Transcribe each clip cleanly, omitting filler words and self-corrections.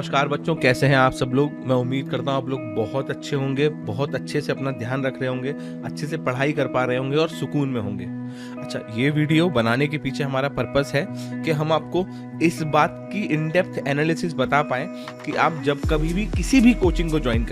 नमस्कार बच्चों, कैसे हैं आप सब लोग। मैं उम्मीद करता हूँ आप लोग बहुत अच्छे होंगे, बहुत अच्छे से अपना ध्यान रख रहे होंगे, अच्छे से पढ़ाई कर पा रहे होंगे और सुकून में होंगे। अच्छा, ये वीडियो बनाने के पीछे हमारा पर्पस है कि हम आपको इस बात की इन डेप्थ एनालिसिस बता पाएं कि आप जब कभी भी किसी भी कोचिंग को ज्वाइन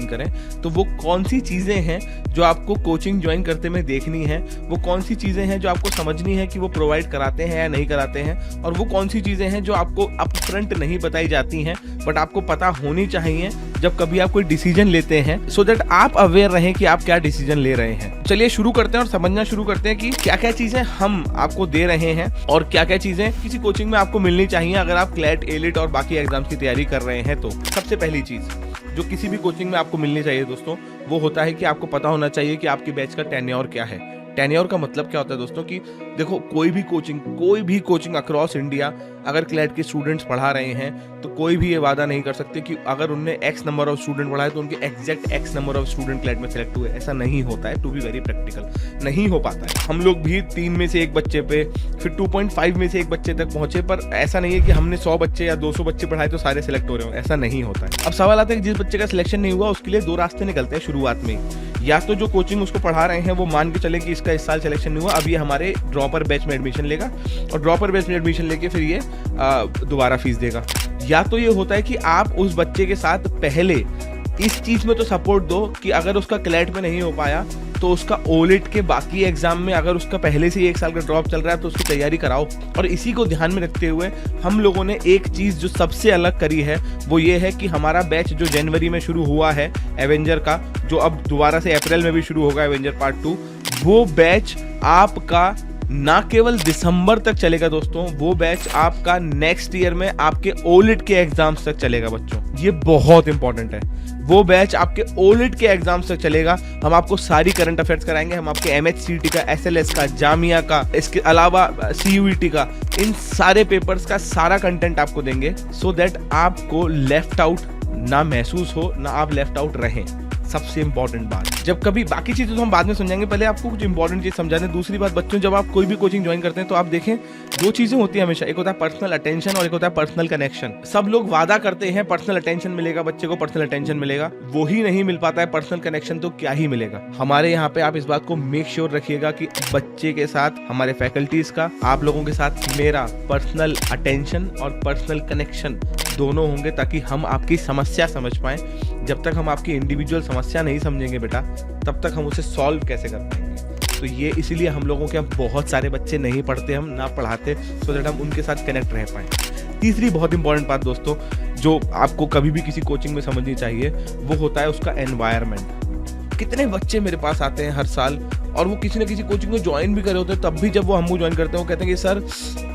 करें, तो वो कौन सी चीज़ें हैं जो आपको कोचिंग ज्वाइन करते में देखनी है, वो कौन सी चीज़ें हैं जो आपको समझनी है कि वो प्रोवाइड कराते हैं या नहीं कराते हैं, और वो कौन सी चीज़ें हैं जो आपको अप फ्रंट नहीं बताई जाती हैं बट आपको पता होनी चाहिए जब कभी आप कोई डिसीजन लेते हैं, सो दैट आप अवेयर रहें कि आप क्या डिसीजन ले रहे हैं। चलिए शुरू करते हैं और समझना शुरू करते हैं कि क्या क्या चीजें हम आपको दे रहे हैं और क्या क्या चीजें किसी कोचिंग में आपको मिलनी चाहिए अगर आप क्लैट, एलिट और बाकी एग्जाम्स की तैयारी कर रहे हैं। तो सबसे पहली चीज जो किसी भी कोचिंग में आपको मिलनी चाहिए दोस्तों, वो होता है कि आपको पता होना चाहिए कि आपकी बैच का टेन्योर क्या है। टेन्योर का मतलब क्या होता है दोस्तों कि देखो, कोई भी कोचिंग अक्रॉस इंडिया अगर क्लैट के स्टूडेंट्स पढ़ा रहे हैं तो कोई भी ये वादा नहीं कर सकते कि अगर उनने एक्स नंबर ऑफ स्टूडेंट पढ़ाए तो उनके exact x number of student CLAT में सेलेक्ट हुए। ऐसा नहीं होता है। टू बी वेरी प्रैक्टिकल नहीं हो पाता है। हम लोग भी 3 में से एक बच्चे पे, फिर 2.5 में से एक बच्चे तक पहुंचे, पर ऐसा नहीं है कि हमने 100 बच्चे या 200 बच्चे पढ़ाए तो सारे सेलेक्ट हो रहे हो। ऐसा नहीं होता है। अब सवाल आता है कि जिस बच्चे का सिलेक्शन नहीं हुआ उसके लिए 2 रास्ते निकलते हैं शुरुआत में। या तो जो कोचिंग उसको पढ़ा रहे हैं वो मान के चले कि इसका इस साल सिलेक्शन नहीं हुआ, अब ये हमारे ड्रॉपर बैच में एडमिशन लेगा और ड्रॉपर बैच में एडमिशन लेके फिर ये दोबारा फीस देगा। या तो ये होता है कि आप उस बच्चे के साथ पहले इस चीज में तो सपोर्ट दो कि अगर उसका क्लैट में नहीं हो पाया तो उसका ओलिट के बाकी एग्जाम में अगर उसका पहले से ही 1 साल का ड्रॉप चल रहा है तो उसकी तैयारी कराओ। और इसी को ध्यान में रखते हुए हम लोगों ने एक चीज जो सबसे अलग करी है वो ये है कि हमारा बैच जो जनवरी में शुरू हुआ है एवेंजर का, जो अब दोबारा से अप्रैल में भी शुरू होगा एवेंजर पार्ट 2, वो बैच आपका ना केवल दिसंबर तक चलेगा दोस्तों, वो बैच आपका नेक्स्ट ईयर में आपके ओलिट के एग्जाम्स तक चलेगा बच्चों। ये बहुत इंपॉर्टेंट है। वो बैच आपके ओलिट के एग्जाम्स तक चलेगा। हम आपको सारी करंट अफेयर्स कराएंगे, हम आपके MHCT का, SLS का, जामिया का, इसके अलावा CUET का, इन सारे पेपर्स का सारा कंटेंट आपको देंगे सो दैट आपको लेफ्ट आउट ना महसूस हो, ना आप लेफ्ट आउट रहें। सबसे इंपॉर्टेंट बात, जब कभी बाकी चीजें तो हम बाद में समझाएंगे, पहले आपको कुछ इंपॉर्टेंट चीज समझा दें। दूसरी बात बच्चों, जब आप कोई भी कोचिंग ज्वाइन करते हैं तो आप देखें 2 चीजें होती है हमेशा। एक होता है पर्सनल अटेंशन और एक होता है पर्सनल कनेक्शन। सब लोग वादा करते हैं पर्सनल अटेंशन मिलेगा बच्चे को, पर्सनल अटेंशन मिलेगा, वो ही नहीं मिल पाता है पर्सनल कनेक्शन, तो क्या ही मिलेगा। हमारे यहाँ पे आप इस बात को मेक श्योर रखिएगा कि बच्चे के साथ हमारे फैकल्टीज का, आप लोगों के साथ मेरा पर्सनल अटेंशन और पर्सनल कनेक्शन दोनों होंगे, ताकि हम आपकी समस्या समझ पाएं। जब तक हम आपकी इंडिविजुअल समस्या नहीं समझेंगे बेटा, तब तक हम उसे सॉल्व कैसे कर पाएंगे। तो ये इसीलिए हम लोगों के बहुत सारे बच्चे नहीं पढ़ते, हम ना पढ़ाते, सो दैट हम उनके साथ कनेक्ट रह पाएं। तीसरी बहुत इंपॉर्टेंट बात दोस्तों जो आपको कभी भी किसी कोचिंग में समझनी चाहिए, वो होता है उसका एनवायरनमेंट। कितने बच्चे मेरे पास आते हैं हर साल और वो किसी न किसी कोचिंग को ज्वाइन भी करे होते हैं, तब भी जब वो हमको ज्वाइन करते हैं वो कहते हैं कि सर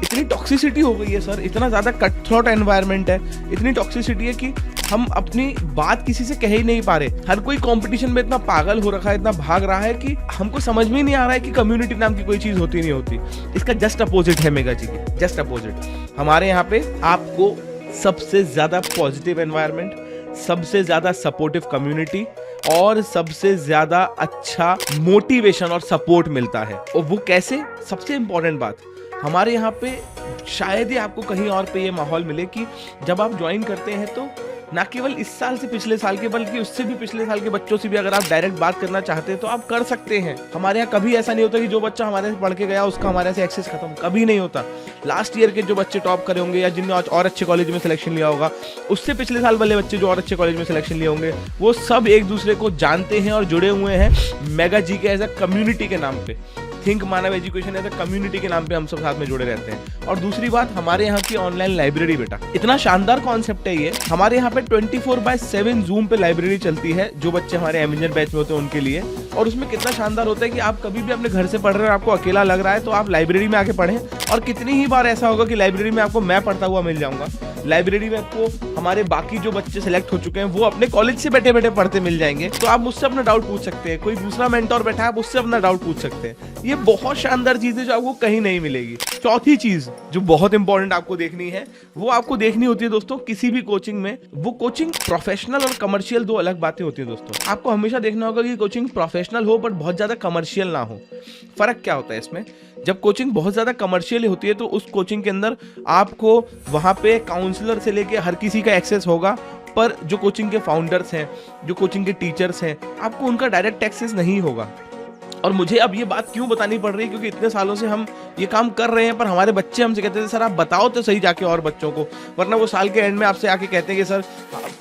इतनी टॉक्सिसिटी हो गई है, सर इतना ज़्यादा कट थ्रोट एनवायरनमेंट है, इतनी टॉक्सिसिटी है कि हम अपनी बात किसी से कह ही नहीं पा रहे। हर कोई कंपटीशन में इतना पागल हो रखा है, इतना भाग रहा है कि हमको समझ में ही नहीं आ रहा है कि कम्युनिटी नाम की कोई चीज़ होती नहीं होती। इसका जस्ट अपोजिट है मेगा जी के, जस्ट अपोजिट। हमारे यहाँ पे आपको सबसे ज़्यादा पॉजिटिव एनवायरनमेंट, सबसे ज़्यादा सपोर्टिव कम्युनिटी और सबसे ज्यादा अच्छा मोटिवेशन और सपोर्ट मिलता है। और वो कैसे? सबसे इंपॉर्टेंट बात, हमारे यहाँ पे शायद ही आपको कहीं और पे ये माहौल मिले कि जब आप ज्वाइन करते हैं तो ना केवल इस साल से पिछले साल के, बल्कि उससे भी पिछले साल के बच्चों से भी अगर आप डायरेक्ट बात करना चाहते हैं तो आप कर सकते हैं। हमारे यहाँ कभी ऐसा नहीं होता कि जो बच्चा हमारे से पढ़ के गया उसका हमारे से एक्सेस खत्म, कभी नहीं होता। लास्ट ईयर के जो बच्चे टॉप करे होंगे या जिनने और अच्छे कॉलेज में सिलेक्शन लिया होगा, उससे पिछले साल वाले बच्चे जो और अच्छे कॉलेज में सिलेक्शन लिए होंगे, वो सब एक दूसरे को जानते हैं और जुड़े हुए हैं मेगा जी के एज अ कम्युनिटी के नाम पे। Think Manav education as a community के नाम पे हम सब साथ में जुड़े रहते हैं। और दूसरी बात, हमारे यहाँ की ऑनलाइन लाइब्रेरी बेटा, इतना शानदार कॉन्सेप्ट है ये। हमारे यहाँ पे 24/7 जूम पे लाइब्रेरी चलती है जो बच्चे हमारे एवेंजर बैच में होते हैं उनके लिए। और उसमें कितना शानदार होता है कि आप कभी भी अपने घर से पढ़ रहे हैं, आपको अकेला लग रहा है, तो आप लाइब्रेरी में आके पढ़ें। और कितनी ही बार ऐसा होगा कि लाइब्रेरी में आपको मैं पढ़ता हुआ मिल जाऊंगा, लाइब्रेरी में आपको हमारे बाकी जो बच्चे सेलेक्ट हो चुके हैं वो अपने कॉलेज से बैठे बैठे पढ़ते मिल जाएंगे। तो आप मुझसे अपना डाउट पूछ सकते हैं, कोई दूसरा मेंटोर बैठा है आप उससे अपना डाउट पूछ सकते हैं। ये बहुत शानदार चीज है जो आपको कहीं नहीं मिलेगी। चौथी चीज जो बहुत इंपॉर्टेंट आपको देखनी है, वो आपको देखनी होती है दोस्तों किसी भी कोचिंग में, वो कोचिंग प्रोफेशनल और कमर्शियल 2 अलग बातें होती है दोस्तों। आपको हमेशा देखना होगा कि कोचिंग प्रोफेशनल हो बट बहुत ज्यादा कमर्शियल ना हो। फर्क क्या होता है इसमें जब कोचिंग बहुत ज़्यादा कमर्शियल होती है तो उस कोचिंग के अंदर आपको वहाँ पे काउंसलर से लेके हर किसी का एक्सेस होगा, पर जो कोचिंग के फाउंडर्स हैं, जो कोचिंग के टीचर्स हैं, आपको उनका डायरेक्ट एक्सेस नहीं होगा। और मुझे अब ये बात क्यों बतानी पड़ रही है, क्योंकि इतने सालों से हम ये काम कर रहे हैं, पर हमारे बच्चे हमसे कहते थे सर आप बताओ तो सही जाके और बच्चों को, वरना वो साल के एंड में आपसे आके कहते हैं कि सर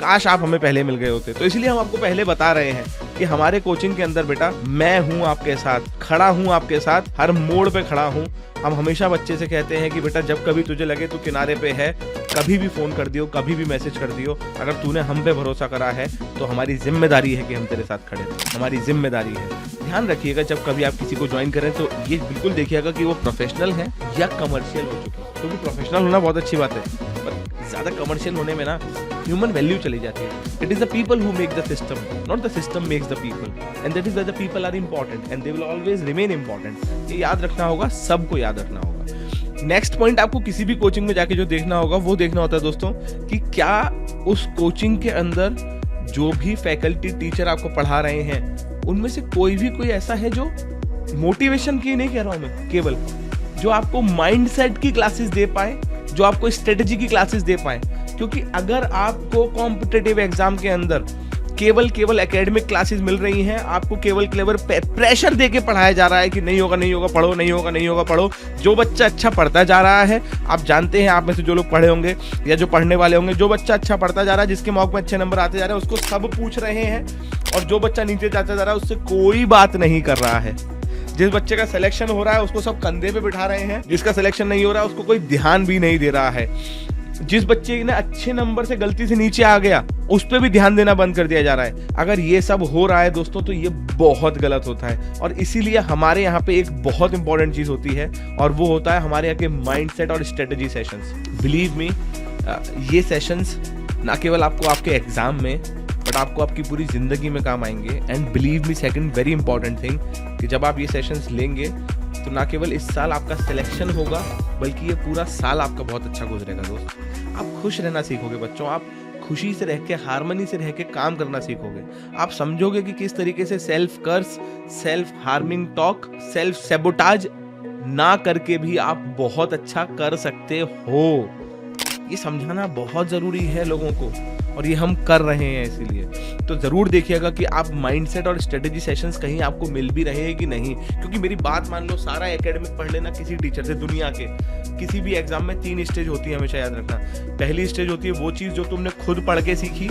काश आप हमें पहले मिल गए होते। तो इसलिए हम आपको पहले बता रहे हैं कि हमारे कोचिंग के अंदर बेटा मैं हूँ आपके साथ, खड़ा हूँ आपके साथ, हर मोड़ पे खड़ा हूँ। हम हमेशा बच्चे से कहते हैं कि बेटा जब कभी तुझे लगे तू किनारे पे है, कभी भी फ़ोन कर दियो, कभी भी मैसेज कर दियो। अगर तूने हम पे भरोसा करा है तो हमारी जिम्मेदारी है कि हम तेरे साथ खड़े रहें, हमारी जिम्मेदारी है। ध्यान रखिएगा जब कभी आप किसी को ज्वाइन करें तो ये बिल्कुल देखिएगा कि वो प्रोफेशनल है या कमर्शियल हो चुके हैं, क्योंकि प्रोफेशनल होना बहुत अच्छी बात है, पर ज़्यादा कमर्शियल होने में ना ह्यूमन वैल्यू चली जाती है। It is the people who make the system, not the system makes the people, and that is why the people are important and they will always remain important. ये याद रखना होगा, सबको याद रखना होगा। नेक्स्ट पॉइंट आपको किसी भी कोचिंग में जाके जो देखना होगा वो देखना होता है दोस्तों कि क्या उस कोचिंग के अंदर जो भी फैकल्टी टीचर आपको पढ़ा रहे हैं उनमें से कोई ऐसा है जो मोटिवेशन की नहीं कह रहा हूं मैं, केवल जो आपको माइंडसेट की क्लासेस दे पाए, जो आपको स्ट्रेटजी की क्लासेस दे पाए। क्योंकि अगर आपको कॉम्पिटिटिव एग्जाम के अंदर केवल एकेडमिक क्लासेस मिल रही हैं, आपको केवल प्रेशर दे के पढ़ाया जा रहा है कि नहीं होगा पढ़ो, नहीं होगा पढ़ो। जो बच्चा अच्छा पढ़ता जा रहा है, आप जानते हैं आप में से जो लोग पढ़े होंगे या जो पढ़ने वाले होंगे, जो बच्चा अच्छा पढ़ता जा रहा है, जिसके मॉक में अच्छे नंबर आते जा रहे हैं, उसको सब पूछ रहे हैं, और जो बच्चा नीचे जाता जा रहा है उससे कोई बात नहीं कर रहा है। जिस बच्चे का सिलेक्शन हो रहा है उसको सब कंधे पे बिठा रहे हैं, जिसका सिलेक्शन नहीं हो रहा है उसको कोई ध्यान भी नहीं दे रहा है। जिस बच्चे ने अच्छे नंबर से गलती से नीचे आ गया उस पर भी ध्यान देना बंद कर दिया जा रहा है। अगर ये सब हो रहा है दोस्तों तो ये बहुत गलत होता है, और इसीलिए हमारे यहाँ पे एक बहुत इंपॉर्टेंट चीज होती है, और वो होता है हमारे यहाँ के माइंडसेट और स्ट्रेटजी सेशंस। बिलीव मी, ये सेशंस ना केवल आपको आपके एग्जाम में बट आपको आपकी पूरी जिंदगी में काम आएंगे। And believe me, second very important thing, कि जब आप ये सेशंस लेंगे तो ना केवल इस साल आपका सिलेक्शन होगा बल्कि ये पूरा साल आपका बहुत अच्छा गुजरेगा दोस्त। आप खुश रहना सीखोगे बच्चों, आप खुशी से रह के, हार्मनी से रह के काम करना सीखोगे। आप समझोगे कि किस तरीके से self curse, self harming talk, self sabotage ना करके भी आप बहुत अच्छा कर सकते हो। ये समझाना बहुत जरूरी है लोगों को, और ये हम कर रहे हैं। इसीलिए तो जरूर देखिएगा कि आप माइंडसेट और स्ट्रेटजी सेशंस कहीं आपको मिल भी रहे हैं कि नहीं। क्योंकि मेरी बात मान लो, सारा एकेडमिक पढ़ लेना किसी टीचर से, दुनिया के किसी भी एग्जाम में 3 स्टेज होती है, हमेशा याद रखना। पहली स्टेज होती है वो चीज़ जो तुमने खुद पढ़ के सीखी,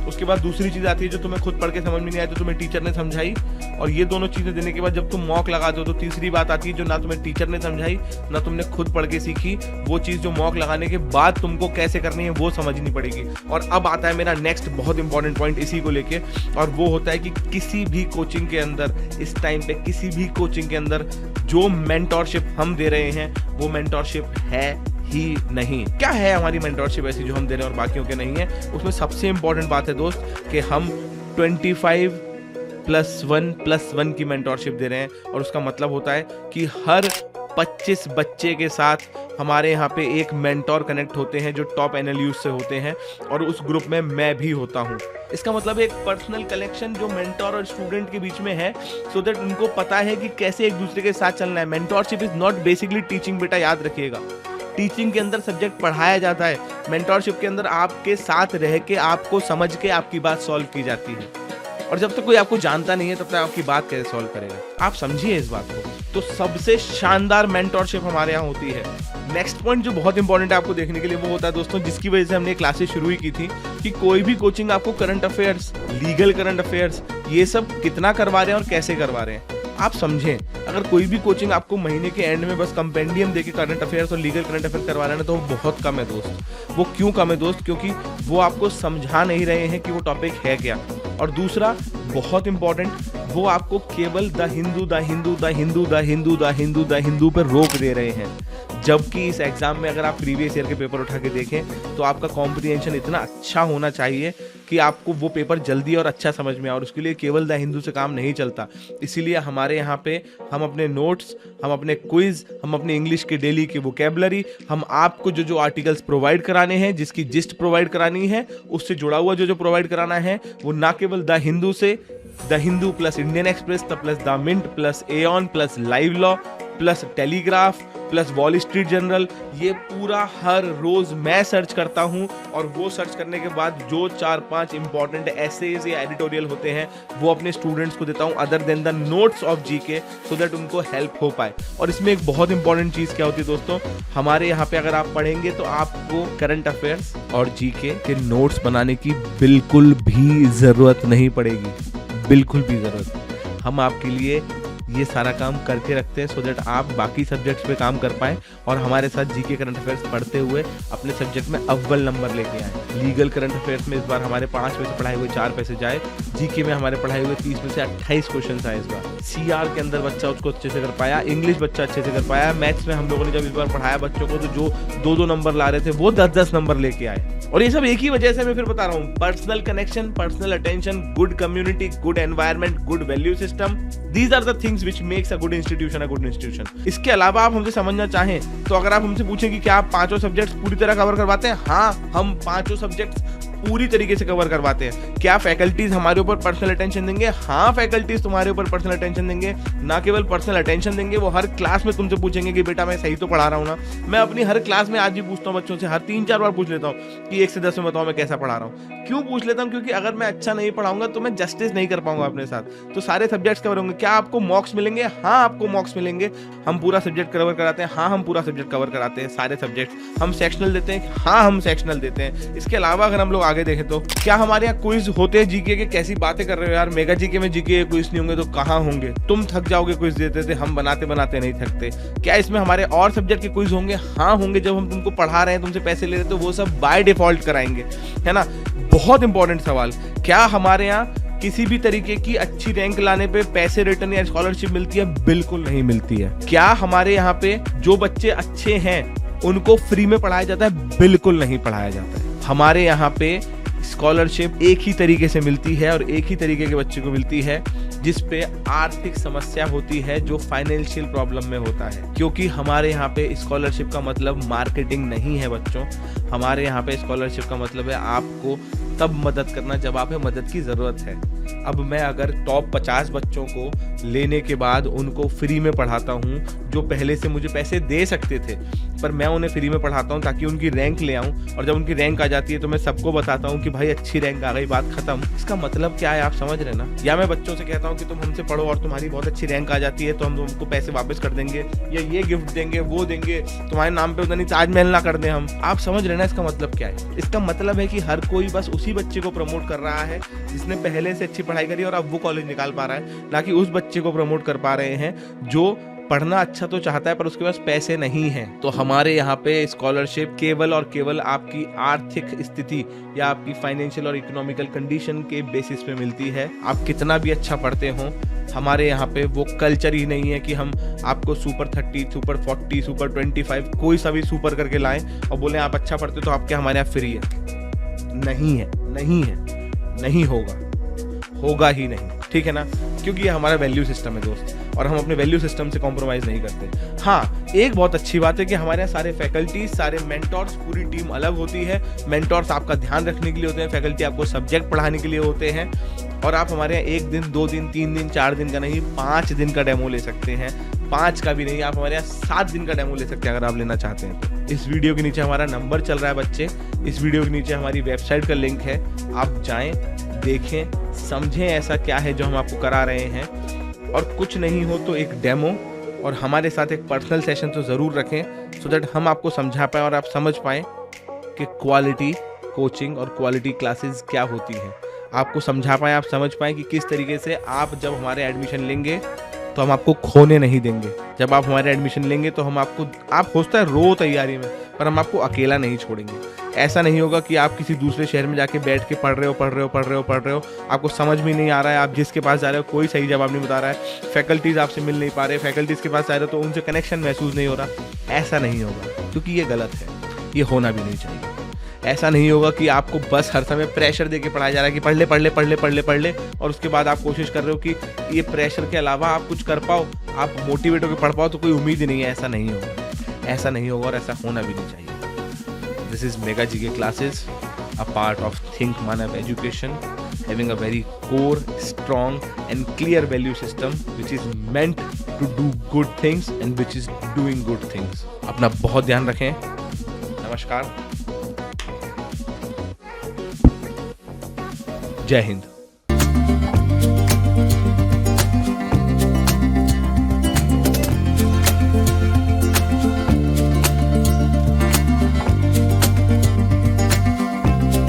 उसके बाद दूसरी चीज़ आती है जो तुम्हें खुद पढ़ के समझ में नहीं आई तो तुम्हें टीचर ने समझाई, और ये दोनों चीज़ें देने के बाद जब तुम मॉक लगाते हो तो तीसरी बात आती है जो ना तुम्हें टीचर ने समझाई ना तुमने खुद पढ़ के सीखी, वो चीज़ जो मॉक लगाने के बाद तुमको कैसे करनी है वो समझनी पड़ेगी। और अब आता है मेरा नेक्स्ट बहुत इंपॉर्टेंट पॉइंट इसी को लेके, और वो होता है कि किसी भी कोचिंग के अंदर इस टाइम पे, किसी भी कोचिंग के अंदर जो मेंटोरशिप हम दे रहे हैं वो मेंटोरशिप है ही नहीं। क्या है हमारी मेंटोरशिप ऐसी जो हम दे रहे हैं और बाकियों के नहीं है? उसमें सबसे इंपॉर्टेंट बात है दोस्त कि हम 25+1+1 की मेंटोरशिप दे रहे हैं, और उसका मतलब होता है कि हर 25 बच्चे के साथ हमारे यहाँ पे एक मेंटोर कनेक्ट होते हैं जो टॉप एनालिस्ट से होते हैं, और उस ग्रुप में मैं भी होता हूँ। इसका मतलब एक पर्सनल कनेक्शन जो मेंटोर और स्टूडेंट के बीच में है, सो दैट उनको पता है कि कैसे एक दूसरे के साथ चलना है। Mentorship is not basically teaching, बेटा याद रखिएगा। टीचिंग के अंदर सब्जेक्ट पढ़ाया जाता है, मेंटोरशिप के अंदर आपके साथ रह के, आपको समझ के आपकी बात सॉल्व की जाती है। और जब तक कोई आपको जानता नहीं है तब तक आपकी बात कैसे सॉल्व करेगा? आप समझिए इस बात को। तो सबसे शानदार मेंटोरशिप हमारे यहाँ होती है। नेक्स्ट पॉइंट जो बहुत इंपॉर्टेंट है आपको देखने के लिए वो होता है दोस्तों, जिसकी वजह से हमने क्लासेस शुरू ही की थी, कि कोई भी कोचिंग आपको current affairs, legal current affairs, ये सब कितना करवा रहे हैं और कैसे करवा रहे हैं आप समझें। अगर कोई भी कोचिंग आपको महीने के एंड में बस कंपेंडियम देके करंट अफेयर्स और लीगल करंट अफेयर करवा रहे हैं तो वो बहुत कम है दोस्त। वो क्यों कम है दोस्त? क्योंकि वो आपको समझा नहीं रहे हैं कि वो टॉपिक है क्या। और दूसरा बहुत इंपॉर्टेंट, वो आपको केवल द हिंदू पर रोक दे रहे हैं। जबकि इस एग्जाम में अगर आप प्रीवियस ईयर के पेपर उठा के देखें तो आपका कॉम्प्रिहेंशन इतना अच्छा होना चाहिए कि आपको वो पेपर जल्दी और अच्छा समझ में आए, और उसके लिए केवल द हिंदू से काम नहीं चलता। इसीलिए हमारे यहाँ पे हम अपने नोट्स, हम अपने क्विज, हम अपने इंग्लिश के डेली की वोकेबलरी, हम आपको जो आर्टिकल्स प्रोवाइड कराने हैं, जिसकी जिस्ट प्रोवाइड करानी है, उससे जुड़ा हुआ जो प्रोवाइड कराना है, वो ना केवल द हिंदू से, the Hindu plus Indian Express plus the Mint plus Aeon plus Live Law plus Telegraph plus Wall Street Journal, ये पूरा हर रोज मैं सर्च करता हूँ और वो सर्च करने के बाद जो 4-5 इंपॉर्टेंट एसेज या एडिटोरियल होते हैं वो अपने स्टूडेंट्स को देता हूँ other than the notes of GK, so that उनको हेल्प हो पाए। और इसमें एक बहुत इंपॉर्टेंट चीज़ क्या होती है दोस्तों, हमारे यहाँ पे अगर आप पढ़ेंगे तो आपको करंट अफेयर्स और जीके के नोट्स बनाने की बिल्कुल भी ज़रूरत नहीं पड़ेगी, बिल्कुल भी ज़रूरत। हम आपके लिए ये सारा काम करके रखते हैं सो दैट आप बाकी सब्जेक्ट्स पे काम कर पाएँ और हमारे साथ जीके करंट अफेयर्स पढ़ते हुए अपने सब्जेक्ट में अव्वल नंबर लेके आए। लीगल करंट अफेयर्स में इस बार हमारे 5 में से पढ़ाए हुए 4 पैसे जाए, जीके में हमारे पढ़ाए हुए 30 में से 28 क्वेश्चन आए इस बार। सीआर के अंदर बच्चा उसको अच्छे से कर पाया, इंग्लिश बच्चा अच्छे से कर पाया, मैथ्स में हम लोगों ने जब इस बार पढ़ाया बच्चों को तो जो 2-2 नंबर ला रहे थे वो 10-10 नंबर लेके आए। और ये सब एक ही वजह से मैं फिर बता रहा हूँ, personal connection, personal attention, good community, good environment, good value system, these are the things which makes a good institution a good institution. इसके अलावा आप हमसे समझना चाहें तो अगर आप हमसे पूछें कि क्या आप 5 सब्जेक्ट्स पूरी तरह कवर करवाते हैं, हाँ हम 5 सब्जेक्ट्स पूरी तरीके से कवर करवाते हैं। क्या फैकल्टीज हमारे ऊपर पर्सनल अटेंशन देंगे, हाँ फैकल्टीज तुम्हारे ऊपर पर्सनल अटेंशन देंगे, ना केवल पर्सनल अटेंशन देंगे, वो हर क्लास में तुमसे पूछेंगे कि बेटा मैं सही तो पढ़ा रहा हूँ ना। मैं अपनी हर क्लास में आज भी पूछता हूँ बच्चों से, हर 3-4 बार पूछ लेता हूँ कि 1 से 10 में बताओ मैं कैसा पढ़ा रहा हूँ। क्यों पूछ लेता हूँ, क्योंकि अगर मैं अच्छा नहीं पढ़ाऊंगा तो मैं जस्टिस नहीं कर पाऊंगा अपने साथ। तो सारे सब्जेक्ट्स कवर होंगे। क्या आपको मॉक्स मिलेंगे, हाँ आपको मॉक्स मिलेंगे। हम पूरा सब्जेक्ट कवर कराते हैं, हाँ हम पूरा सब्जेक्ट कवर कराते हैं, सारे सब्जेक्ट। हम सेक्शनल देते हैं, हाँ हम सेक्शनल देते हैं। इसके अलावा अगर हम लोग आगे देखें तो क्या हमारे यहाँ क्विज होते हैं जीके के, कैसी बातें कर रहे हो यार, मेगा जीके में जीके क्विज नहीं होंगे तो कहाँ होंगे, तुम थक जाओगे क्विज देते थे, हम बनाते बनाते नहीं थकते। क्या इसमें हमारे और सब्जेक्ट के क्विज होंगे, हाँ होंगे। जब हम तुमको पढ़ा रहे हैं, तुमसे पैसे ले रहे हैं तो वो सब बाय डिफॉल्ट कराएंगे, है ना। बहुत इंपॉर्टेंट सवाल, क्या हमारे यहाँ किसी भी तरीके की अच्छी रैंक लाने पे पैसे रिटर्न या स्कॉलरशिप मिलती है? बिल्कुल नहीं मिलती है। क्या हमारे यहाँ पे जो बच्चे अच्छे हैं उनको फ्री में पढ़ाया जाता है? बिल्कुल नहीं पढ़ाया जाता है। हमारे यहाँ पे स्कॉलरशिप एक ही तरीके से मिलती है और एक ही तरीके के बच्चे को मिलती है जिस पे आर्थिक समस्या होती है, जो फाइनेंशियल प्रॉब्लम में होता है। क्योंकि हमारे यहाँ पे स्कॉलरशिप का मतलब मार्केटिंग नहीं है बच्चों। हमारे यहाँ पे स्कॉलरशिप का मतलब है आपको तब मदद करना जब आप मदद की ज़रूरत है। अब मैं अगर टॉप 50 बच्चों को लेने के बाद उनको फ्री में पढ़ाता हूँ, जो पहले से मुझे पैसे दे सकते थे, पर मैं उन्हें फ्री में पढ़ाता हूँ ताकि उनकी रैंक ले आऊँ, और जब उनकी रैंक आ जाती है तो मैं सबको बताता हूँ कि भाई अच्छी रैंक आ गई, बात खत्म। इसका मतलब क्या है आप समझ रहे ना। या मैं बच्चों से कहता हूँ कि तुम हमसे पढ़ो और तुम्हारी बहुत अच्छी रैंक आ जाती है तो हम तुमको पैसे वापस कर देंगे, या ये गिफ्ट देंगे, वो देंगे, तुम्हारे नाम पे उतना नहीं ताजमहल ना कर दें हम। आप समझ रहे ना इसका मतलब क्या है। इसका मतलब है कि हर कोई बस उसी बच्चे को प्रमोट कर रहा है जिसने पहले से अच्छी पढ़ाई करी और अब वो कॉलेज निकाल पा रहा है, ना कि उस बच्चे को प्रमोट कर पा रहे हैं जो पढ़ना अच्छा तो चाहता है पर उसके पास पैसे नहीं हैं। तो हमारे यहाँ पे स्कॉलरशिप केवल और केवल आपकी आर्थिक स्थिति या आपकी फाइनेंशियल और इकोनॉमिकल कंडीशन के बेसिस पे मिलती है। आप कितना भी अच्छा पढ़ते हो, हमारे यहाँ पे वो कल्चर ही नहीं है कि हम आपको सुपर 30, सुपर 40, सुपर 25 कोई सा भी सुपर करके लाएं और बोलें आप अच्छा पढ़ते तो आपके हमारे यहाँ फ्री है। नहीं है, नहीं है, नहीं होगा, होगा ही नहीं, ठीक है ना। क्योंकि ये हमारा वैल्यू सिस्टम है दोस्त, और हम अपने वैल्यू सिस्टम से कॉम्प्रोमाइज़ नहीं करते। हाँ, एक बहुत अच्छी बात है कि हमारे यहाँ सारे फैकल्टीज, सारे मेंटोर्स, पूरी टीम अलग होती है। मेंटोर्स आपका ध्यान रखने के लिए होते हैं, फैकल्टी आपको सब्जेक्ट पढ़ाने के लिए होते हैं, और आप हमारे यहाँ 1 दिन, 2 दिन, 3 दिन, 4 दिन का नहीं, 5 दिन का डेमो ले सकते हैं। 5 का भी नहीं, आप हमारे यहाँ 7 दिन का डेमो ले सकते हैं अगर आप लेना चाहते हैं तो। इस वीडियो के नीचे हमारा नंबर चल रहा है बच्चे, इस वीडियो के नीचे हमारी वेबसाइट का लिंक है, आप जाएं, देखें, समझें ऐसा क्या है जो हम आपको करा रहे हैं। और कुछ नहीं हो तो एक डेमो और हमारे साथ एक पर्सनल सेशन तो ज़रूर रखें, सो दैट हम आपको समझा पाएँ और आप समझ पाएँ कि क्वालिटी कोचिंग और क्वालिटी क्लासेस क्या होती है। आपको समझा पाएँ, आप समझ पाएँ कि किस तरीके से आप जब हमारे एडमिशन लेंगे तो हम आपको खोने नहीं देंगे। जब आप हमारे एडमिशन लेंगे तो हम आपको, आप होता है रो तैयारी में, पर हम आपको अकेला नहीं छोड़ेंगे। ऐसा नहीं होगा कि आप किसी दूसरे शहर में जाके बैठ के पढ़ रहे हो, आपको समझ में नहीं आ रहा है, आप जिसके पास जा रहे हो कोई सही जवाब नहीं बता रहा है, फैकल्टीज आपसे मिल नहीं पा रहे, फैकल्टीज के पास जा रहे हो तो उनसे कनेक्शन महसूस नहीं हो रहा। ऐसा नहीं होगा, क्योंकि ये गलत है, ये होना भी नहीं चाहिए। ऐसा नहीं होगा कि आपको बस हर समय प्रेशर देके पढ़ाया जा रहा है कि पढ़ ले, और उसके बाद आप कोशिश कर रहे हो कि ये प्रेशर के अलावा आप कुछ कर पाओ, आप मोटिवेट होकर पढ़ पाओ, तो कोई उम्मीद ही नहीं है। ऐसा नहीं होगा, ऐसा नहीं होगा और ऐसा होना भी नहीं चाहिए। This is mega GK classes, a part of think Manav education. having a very core, strong and clear value system which is meant to do good things and which is doing good things. अपना बहुत ध्यान रखें. नमस्कार. जय हिंद.